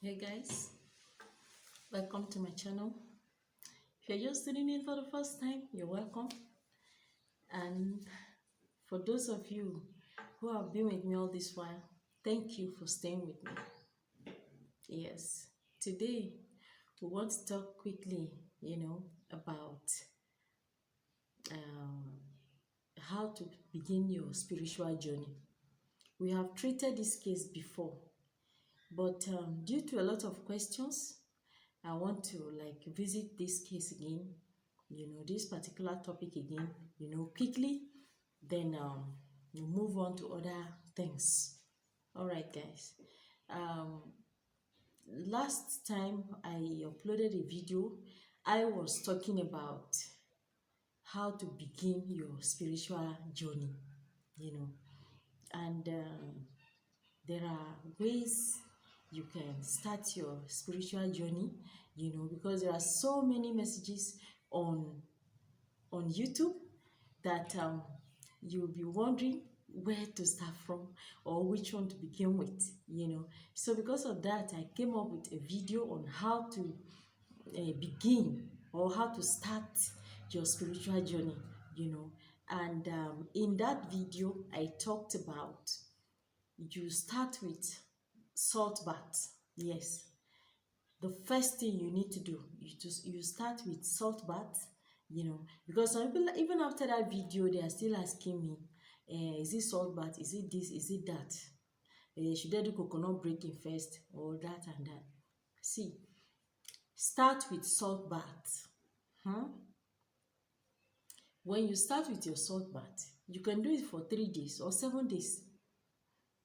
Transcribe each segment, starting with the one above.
Hey guys, welcome to my channel. If you're just tuning in for the first time, you're welcome. And for those of you who have been with me all this while, thank you for staying with me. Yes, today we want to talk quickly, about um, how to begin your spiritual journey. We have treated this case before, but due to a lot of questions, I want to visit this case again, this particular topic again, quickly. Then we move on to other things. All right, guys. Um, Last time I uploaded a video, I was talking about how to begin your spiritual journey, and there are ways you can start your spiritual journey, because there are so many messages on YouTube that you'll be wondering where to start from or which one to begin with, So because of that, I came up with a video on how to begin or how to start your spiritual journey, And in that video, I talked about you start with salt bath. Yes, the first thing you need to do, you start with salt bath, because some people, even after that video, they are still asking me, is it salt bath, is it this, is it that, should I do coconut breaking first or that and that? See, start with salt bath. When you start with your salt bath, you can do it for 3 days or 7 days,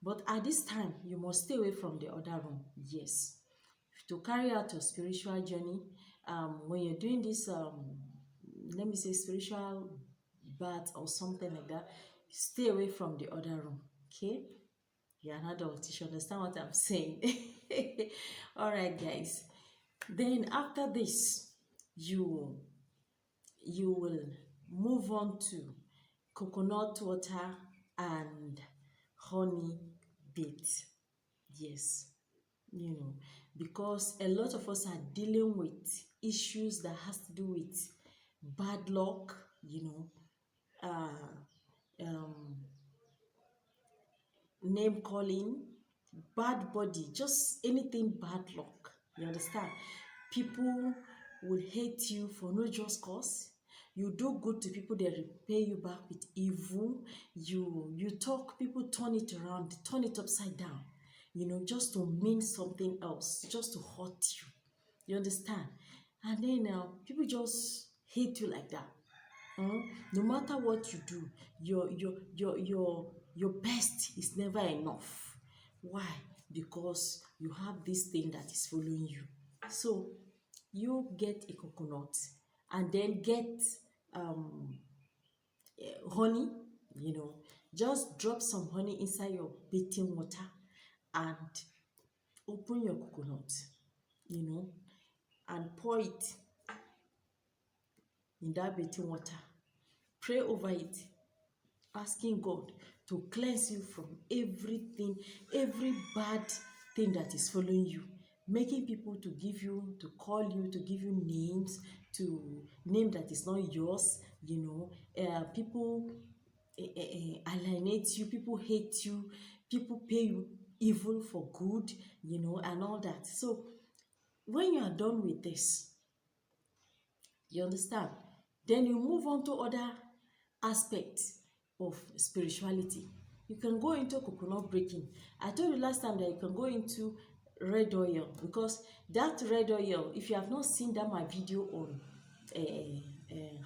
but at this time you must stay away from the other room. Yes, to carry out your spiritual journey, when you're doing this let me say spiritual bath or something like that, stay away from the other room. Okay, you're an adult, you should understand what I'm saying. All right, guys. Then after this, you will move on to coconut water and honey bath. Yes, because a lot of us are dealing with issues that has to do with bad luck, um, name calling, bad body, just anything bad luck. You understand? People will hate you for no just cause. You do good to people, they repay you back with evil. You talk, people turn it around, turn it upside down, just to mean something else, just to hurt you. You understand? And then people just hate you like that. No matter what you do, your best is never enough. Why? Because you have this thing that is following you. So you get a coconut and then get honey, just drop some honey inside your bathing water and open your coconut, and pour it in that bathing water. Pray over it, asking God to cleanse you from everything, every bad thing that is following you, making people to call you, to give you names, to name that is not yours, people alienate you, people hate you, people pay you evil for good, and all that. So when you are done with this, you understand, then you move on to other aspects of spirituality. You can go into coconut breaking. I told you last time that you can go into red oil, because that red oil, if you have not seen that my video on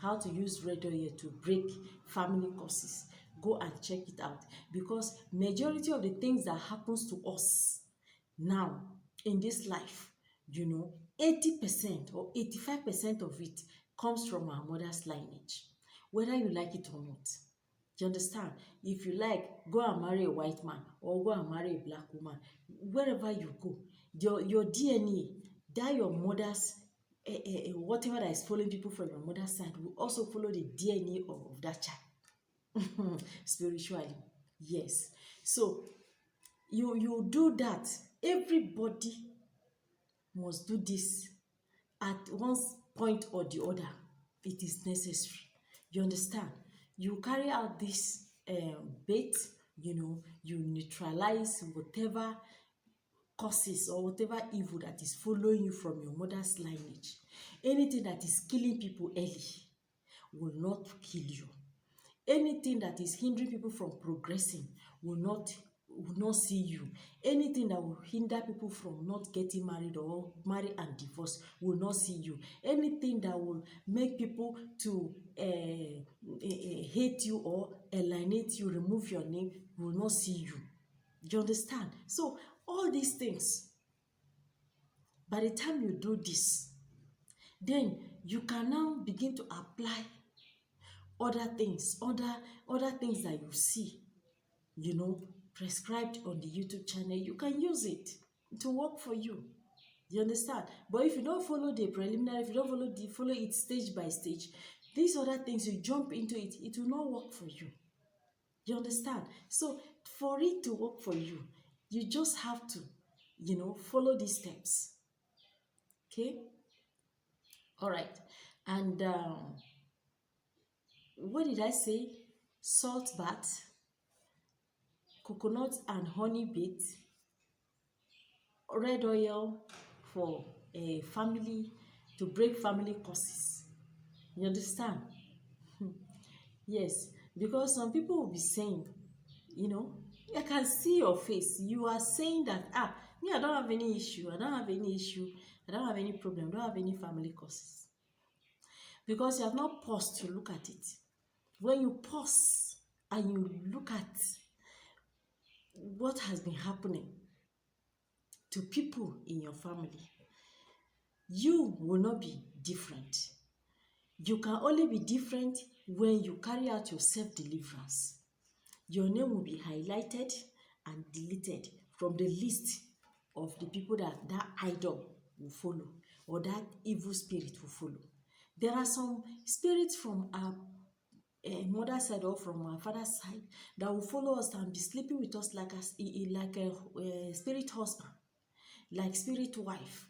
how to use red oil to break family curses, go and check it out, because majority of the things that happens to us now in this life, 80% or 85% of it comes from our mother's lineage, whether you like it or not. You understand? If you like, go and marry a white man or go and marry a black woman. Wherever you go, your DNA, that your mother's, whatever that is following people from your mother's side will also follow the DNA of that child. Spiritually, yes. So you do that. Everybody must do this at one point or the other. It is necessary. You understand? You carry out this bait, you neutralize whatever causes or whatever evil that is following you from your mother's lineage. Anything that is killing people early will not kill you. Anything that is hindering people from progressing will not see you. Anything that will hinder people from not getting married or marry and divorce will not see you. Anything that will make people to hate you or alienate you, remove your name, will not see you. You understand? So all these things, by the time you do this, then you can now begin to apply other things that you see, prescribed on the YouTube channel. You can use it to work for you. You understand? But if you don't follow the preliminary, if you don't follow it stage by stage, these other things, you jump into it, it will not work for you. You understand? So for it to work for you, you just have to, follow these steps. Okay? All right. And what did I say? Salt bath, coconut and honey bait, red oil for a family, to break family curses. You understand? Yes, because some people will be saying, I can see your face. You are saying that, me, I don't have any issue. I don't have any problem. I don't have any family curses. Because you have not paused to look at it. When you pause and you look at what has been happening to people in your family, you will not be different. You can only be different when you carry out your self-deliverance. Your name will be highlighted and deleted from the list of the people that idol will follow, or that evil spirit will follow. There are some spirits from our mother's side or from our father's side that will follow us and be sleeping with us like a spirit husband, like spirit wife.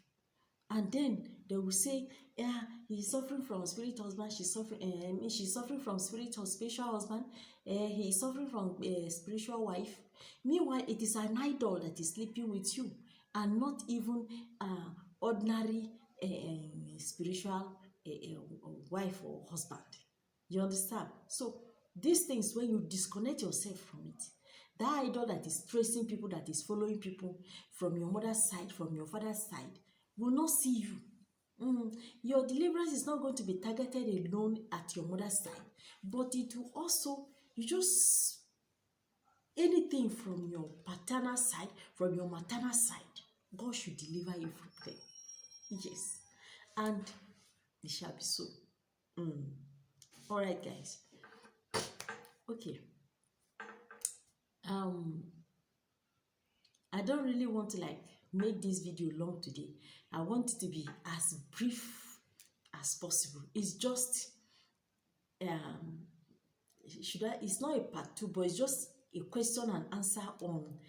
And then they will say, yeah, he's suffering from spirit husband, she's suffering from spiritual husband, he is suffering from spiritual wife. Meanwhile, it is an idol that is sleeping with you, and not even ordinary spiritual wife or husband. You understand? So these things, when you disconnect yourself from it, that idol that is tracing people, that is following people from your mother's side, from your father's side, will not see you. Your deliverance is not going to be targeted alone at your mother's side, but it will also, anything from your paternal side, from your maternal side, God should deliver you from them. Yes, and it shall be so. All right, guys. Okay. I don't really want to make this video long today. I want it to be as brief as possible. It's just it's not a part 2, but it's just a question and answer on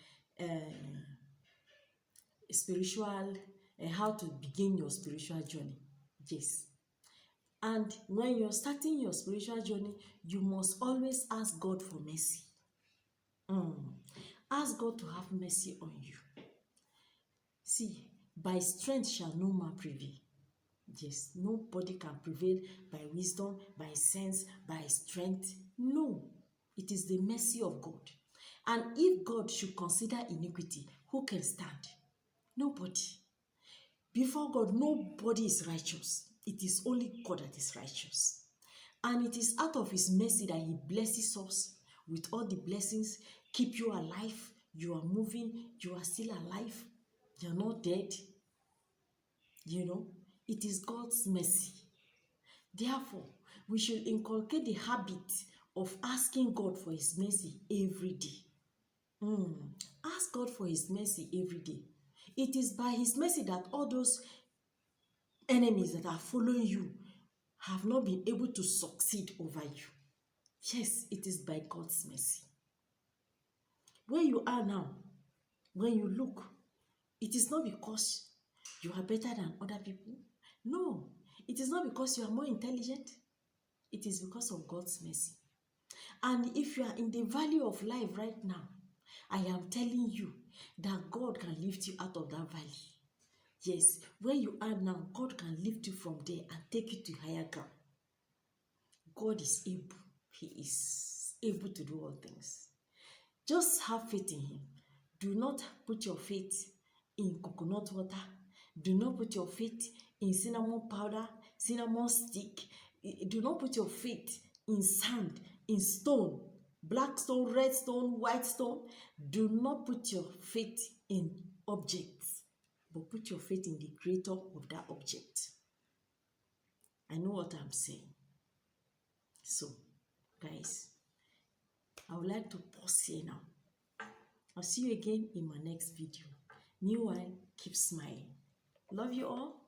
spiritual, how to begin your spiritual journey. Yes. And when you're starting your spiritual journey, you must always ask God for mercy. Ask God to have mercy on you. See, by strength shall no man prevail. Yes, nobody can prevail by wisdom, by sense, by strength. No, it is the mercy of God. And if God should consider iniquity, who can stand? Nobody. Before God, nobody is righteous. It is only God that is righteous. And it is out of his mercy that he blesses us with all the blessings, keep you alive. You are moving, you are still alive. You are not dead. It is God's mercy. Therefore, we should inculcate the habit of asking God for his mercy every day. Ask God for his mercy every day. It is by his mercy that all those enemies that are following you have not been able to succeed over you. Yes, it is by God's mercy. Where you are now, when you look, it is not because you are better than other people. No, it is not because you are more intelligent. It is because of God's mercy. And if you are in the valley of life right now, I am telling you that God can lift you out of that valley. Yes, where you are now, God can lift you from there and take you to higher ground. God is able. He is able to do all things. Just have faith in Him. Do not put your faith in coconut water. Do not put your faith in cinnamon powder, cinnamon stick. Do not put your faith in sand, in stone, black stone, red stone, white stone. Do not put your faith in objects, but put your faith in the creator of that object. I know what I'm saying. So, guys, I would like to pause here now. I'll see you again in my next video. Meanwhile, keep smiling. Love you all.